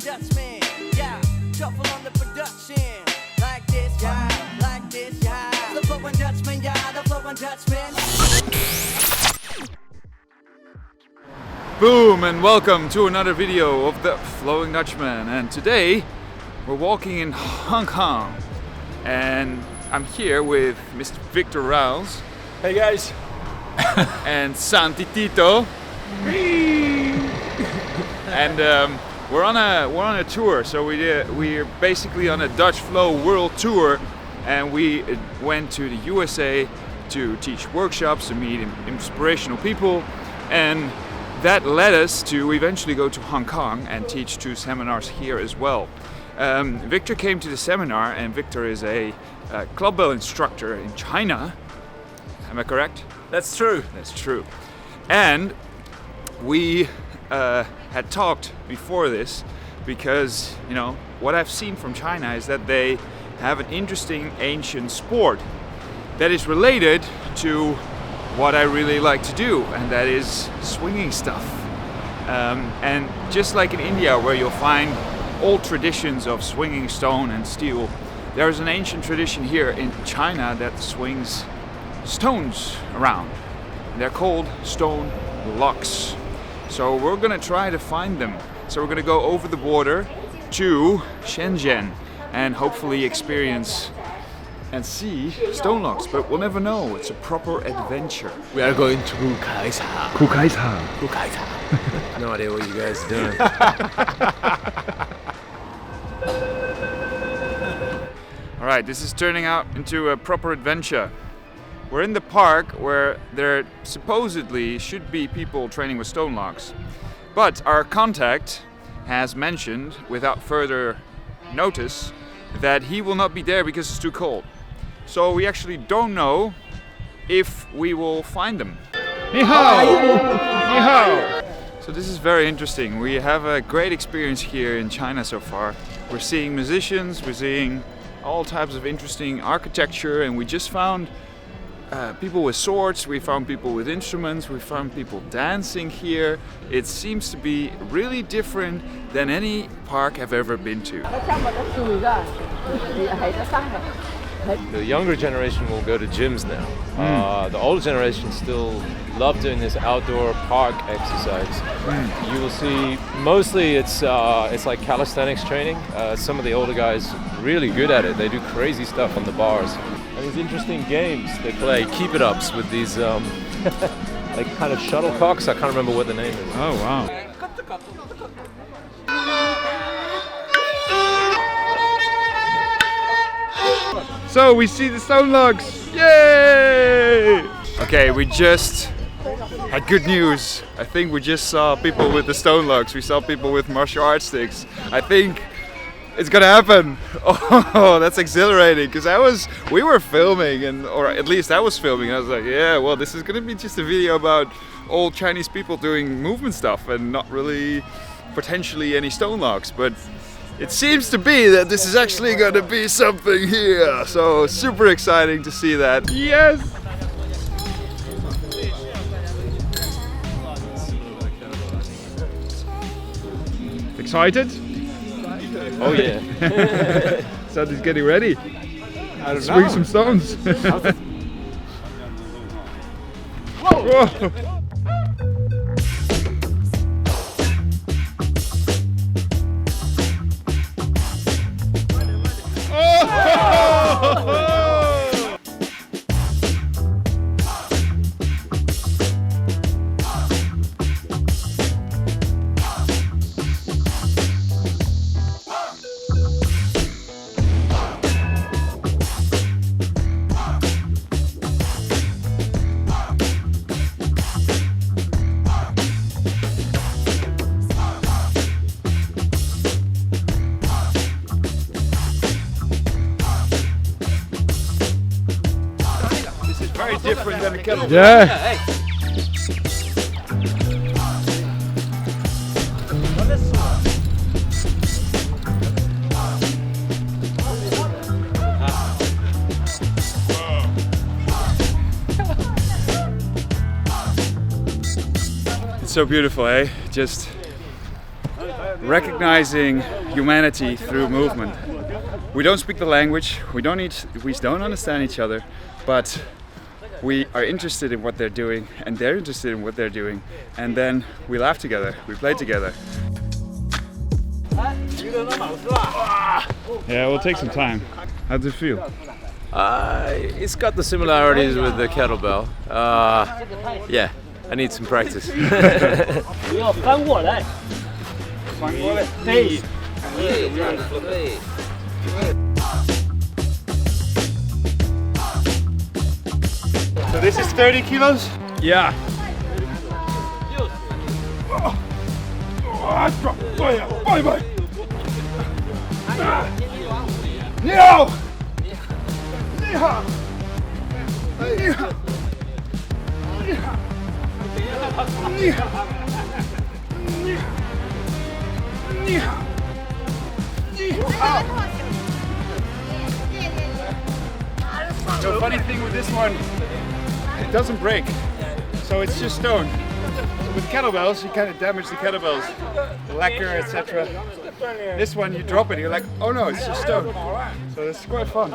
Dutchman. Yeah, shuffle on the production. Like this, yeah, like this, yeah. The flowing Dutchman, yeah, the flowing Dutchman. Boom, and welcome to another video of the Flowing Dutchman. And today we're walking in Hong Kong, and I'm here with Mr. Victor Rouse. Hey guys. And Santi Tito. And we're on a tour. So we're basically on a Dutch Flow World Tour, and we went to the USA to teach workshops and meet inspirational people, and that led us to eventually go to Hong Kong and teach 2 seminars here as well. Victor came to the seminar, and Victor is a club bell instructor in China. Am I correct? That's true. That's true. And we had talked before this because, you know, what I've seen from China is that they have an interesting ancient sport that is related to what I really like to do, and that is swinging stuff. And just like in India, where you'll find old traditions of swinging stone and steel, there is an ancient tradition here in China that swings stones around. They're called stone locks. So we're gonna try to find them. So we're gonna go over the border to Shenzhen and hopefully experience and see stone locks, but we'll never know. It's a proper adventure. We are going to Kukaisa. Kukaisa. No idea what you guys are doing. All right, this is turning out into a proper adventure. We're in the park where there supposedly should be people training with stone locks, but our contact has mentioned, without further notice, that he will not be there because it's too cold. So we actually don't know if we will find them. Ni hao! Ni hao! So this is very interesting. We have a great experience here in China so far. We're seeing musicians, we're seeing all types of interesting architecture, and we just found people with swords, we found people with instruments, we found people dancing here. It seems to be really different than any park I've ever been to. The younger generation will go to gyms now. The older generation still love doing this outdoor park exercise. You will see mostly it's like calisthenics training. Some of the older guys really good at it. They do crazy stuff on the bars. And these interesting games they play, keep it ups with these like kind of shuttlecocks. I can't remember what the name is. Oh wow. So we see the stone locks. Yay! Okay, we just had good news. I think we just saw people with the stone locks. We saw people with martial arts sticks. I think it's gonna happen. Oh, that's exhilarating, because we were filming, or at least I was filming. I was like, yeah, well, this is gonna be just a video about old Chinese people doing movement stuff and not really potentially any stone locks, but it seems to be that this is actually gonna be something here. So super exciting to see that. Yes! Excited? Oh yeah. Sandy's getting ready. I don't Swing know. some stones. Whoa! Very different than a kettlebell. Yeah. It's so beautiful, eh? Just recognizing humanity through movement. We don't speak the language, we don't understand each other, but we are interested in what they're doing and they're interested in what they're doing, and then we laugh together, we play together. Yeah, it will take some time. How does it feel? It's got the similarities with the kettlebell. Yeah, I need some practice. 要翻过来，对。 So this is 30 kilos? Yeah. The funny thing with this one, it doesn't break, so it's just stone. With kettlebells, you kind of damage the kettlebells, the lacquer, etc. This one, you drop it, you're like, oh no, it's just stone. So it's quite fun.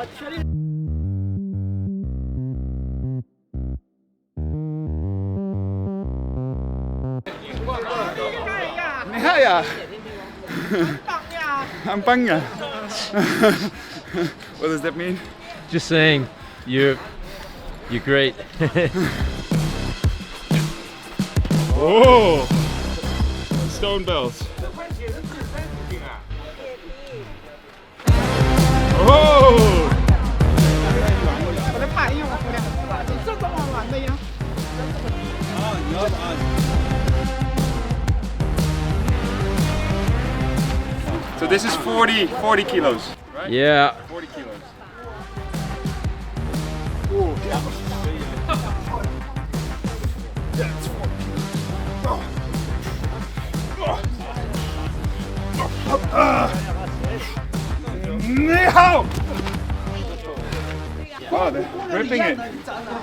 Nihaya! Ampanga! What does that mean? Just saying, you're great. Oh! Stone bells. Oh! So this is 40 kilos, right? Yeah. 40 kilos. Wow,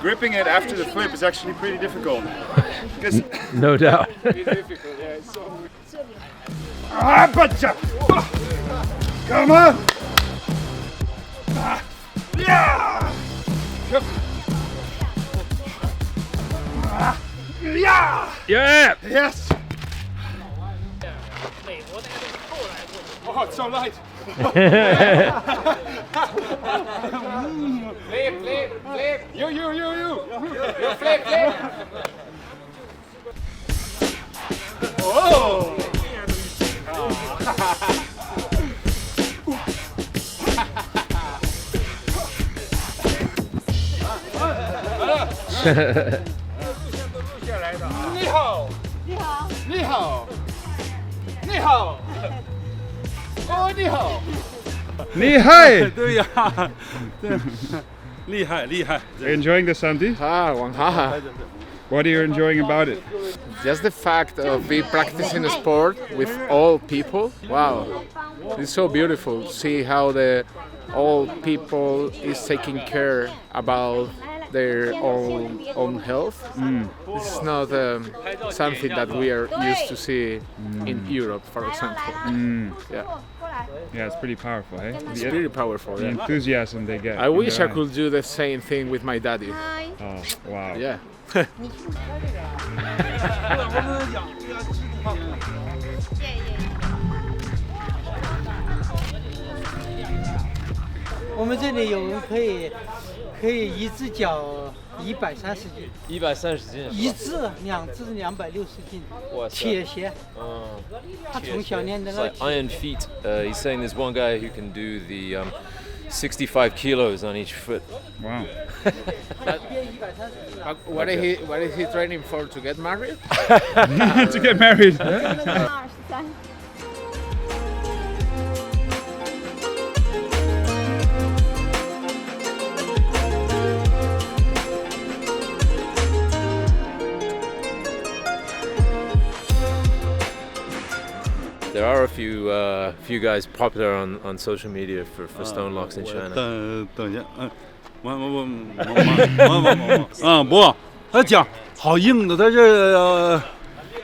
gripping it after the flip is actually pretty difficult. No doubt. Come on! Yeah! Yeah! Yeah. Yes! Oh, it's so light! Flip! You! Flip! Oh! Nihai! 对呀，对，厉害。 Are you enjoying the Santi? What are you enjoying about it? Just the fact of be practicing a sport with all people. Wow, it's so beautiful to see how the all people is taking care about their own health. This is not something that we are used to see in Europe, for example. Yeah, it's pretty powerful, eh? It's pretty powerful. The Yeah. enthusiasm they get. I in wish their I could do the same thing with my daddy. eyes. Oh, wow. Yeah. 我们这里有人可以一只脚130斤130斤。一只两只260斤，哇塞。铁鞋。他从小练的 It's 那 like iron feet. He's saying there's one guy who can do the 65 kilos on each foot. Wow. What is he training for, to get married? To get married. There are a few guys popular on social media for stone locks in China. 等一下，不，他讲好硬的，他这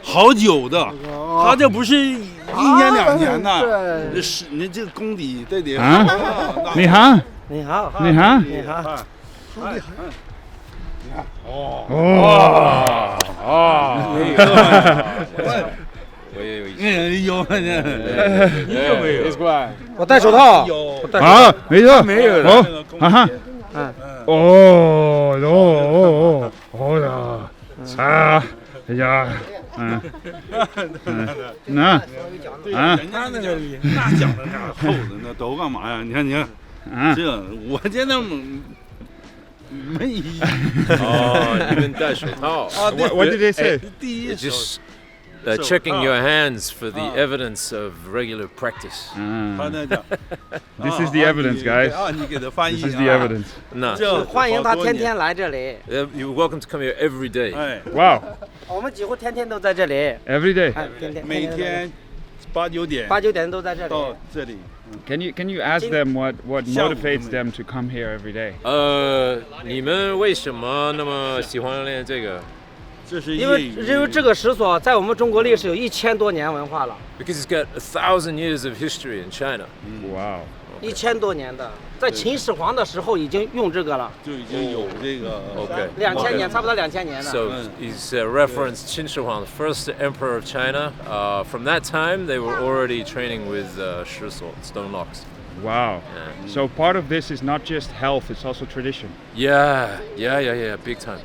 好久的，他这不是1年2年呢，对这是你这个功底得啊那你好，你好，你好，你好，哦哦，我也有一些。有He's乖。我戴手套，有我戴手套。好，没错，没有了哦那个功，哈哈，嗯，哦呀，啊，哎呀，那人家那个那讲的那厚的那都干嘛呀？你看，这我这那没意义。哦，你们戴手套。What did they say? 第一 It's 手 just checking your hands for the evidence of regular practice. 他那讲 This is the evidence, guys. 啊，你给他翻译 This is 啊 the evidence. No. 这欢迎他好多年天天来这里， You're welcome to come here every day. 哎， Wow, 我们几乎天天都在这里， every day. 哎，天天每天8、9点8、9点都在这里。到这里。 Can you ask them what motivates them to come here every day? 你们为什么那么喜欢练这个？这是因为这个石所在我们中国历史有1000多年文化了 Because it's got 1,000 years of history in China. Wow. ，1000多年的，在秦始皇的时候已经用这个了就已经有这个 Okay. ，2000年，差不多2000年的。 So he's referenced Qin Shi Huang, the first emperor of China. From that time, they were already training with shi sword, stone locks. Wow. So part of this is not just health, it's also tradition. Yeah, big time,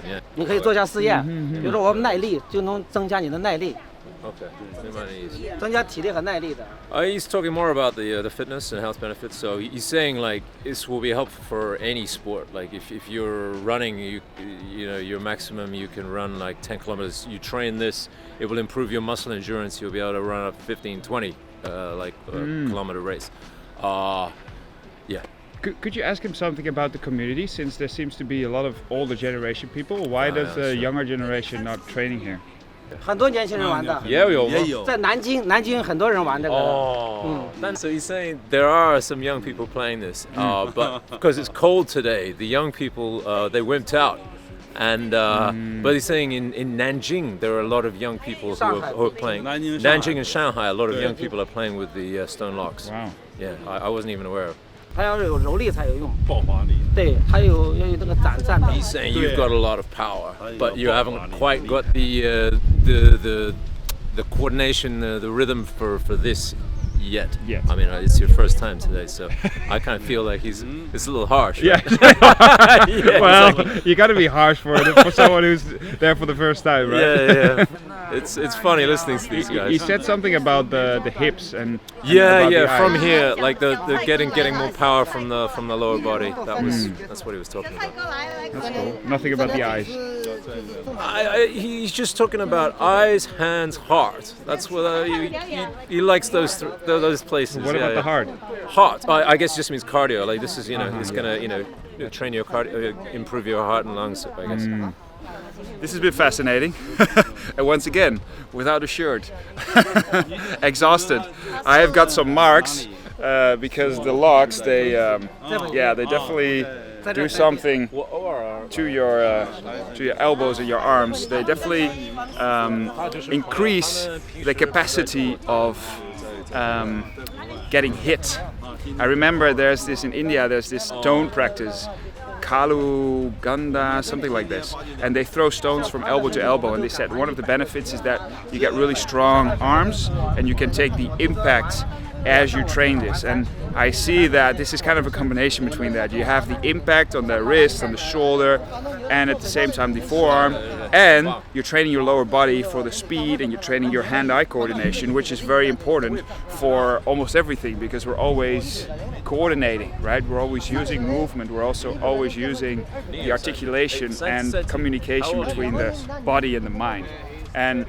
yeah. 你可以做下试验，比如说我们耐力就能增加你的耐力， Okay, 没蛮意思。增加体力和耐力的。 He's talking more about the fitness and health benefits. So he's saying like this will be helpful for any sport. Like if you're running, you know your maximum you can run like 10 kilometers. You train this, it will improve your muscle endurance. You'll be able to run a 15, 20 kilometer race. Yeah. Could you ask him something about the community, since there seems to be a lot of older generation people? Why does the younger generation not training here? 很多年轻人玩的，也有吗？也有。在南京很多人玩这个的。 So he's saying there are some young people playing this, but because it's cold today, the young people they wimped out. And but he's saying in Nanjing there are a lot of young people who are playing. Nanjing and Shanghai, a lot of young people are playing with the stone locks. Wow. Yeah, I wasn't even aware of. 它要有柔力才有用，爆发力。对，还有要有那个攒战的。 He's saying you've got a lot of power, but you haven't Yeah. quite got the coordination, the rhythm for this yet. Yet. I mean, it's your first time today, so I kind of feel like it's a little harsh. Yeah. Yeah, Well, exactly. you got to be harsh for someone who's there for the first time, right? Yeah. It's funny listening to these He guys. said something about the hips and Yeah, about the from eyes. here, like the getting more power from the lower body. That's what he was talking about. That's cool. Nothing about the eyes. He's just talking about eyes, hands, heart. That's what he likes those places. What Yeah, about the yeah. heart? Heart. I guess it just means cardio. Like this is it's gonna train your cardio, improve your heart and lungs. I guess. This has been fascinating. And once again, without a shirt. Exhausted. I have got some marks because the locks, they definitely do something to your elbows and your arms. They definitely increase the capacity of getting hit. I remember there's this in India, there's this stone practice, Kalu Ganda, something like this, and they throw stones from elbow to elbow, and they said one of the benefits is that you get really strong arms and you can take the impact as you train this. And I see that this is kind of a combination between that. You have the impact on the wrist, on the shoulder, and at the same time the forearm, and you're training your lower body for the speed, and you're training your hand-eye coordination, which is very important for almost everything, because we're always coordinating, right? We're always using movement, we're also always using the articulation and communication between the body and the mind. And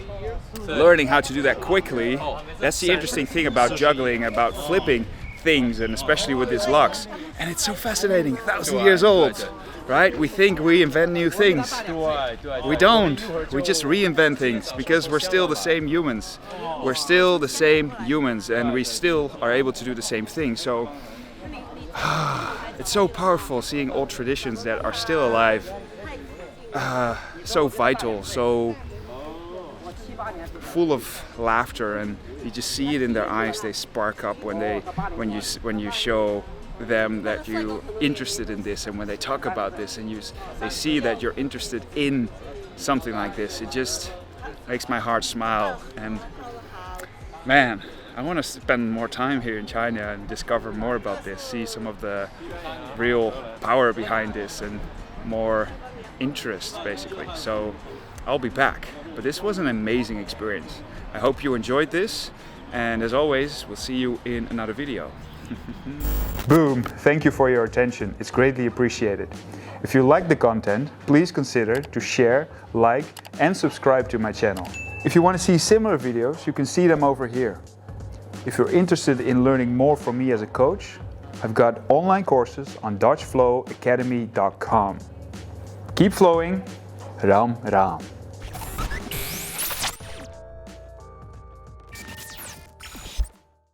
learning how to do that quickly, that's the interesting thing about juggling, about flipping things, and especially with these locks. And it's so fascinating, 1,000 years old, right? We think we invent new things. We don't. We just reinvent things because we're still the same humans. We're still the same humans, and we still are able to do the same thing. So it's so powerful seeing old traditions that are still alive, so vital, so full of laughter and you just see it in their eyes. They spark up when you show them that you're interested in this, and when they talk about this and they see that you're interested in something like this. It just makes my heart smile. And man, I want to spend more time here in China and discover more about this, see some of the real power behind this and more interest basically. So I'll be back, but this was an amazing experience. I hope you enjoyed this, and as always, we'll see you in another video. Boom! Thank you for your attention. It's greatly appreciated. If you like the content, please consider to share, like, and subscribe to my channel. If you want to see similar videos, you can see them over here. If you're interested in learning more from me as a coach, I've got online courses on DutchFlowAcademy.com. Keep flowing. Ram Ram.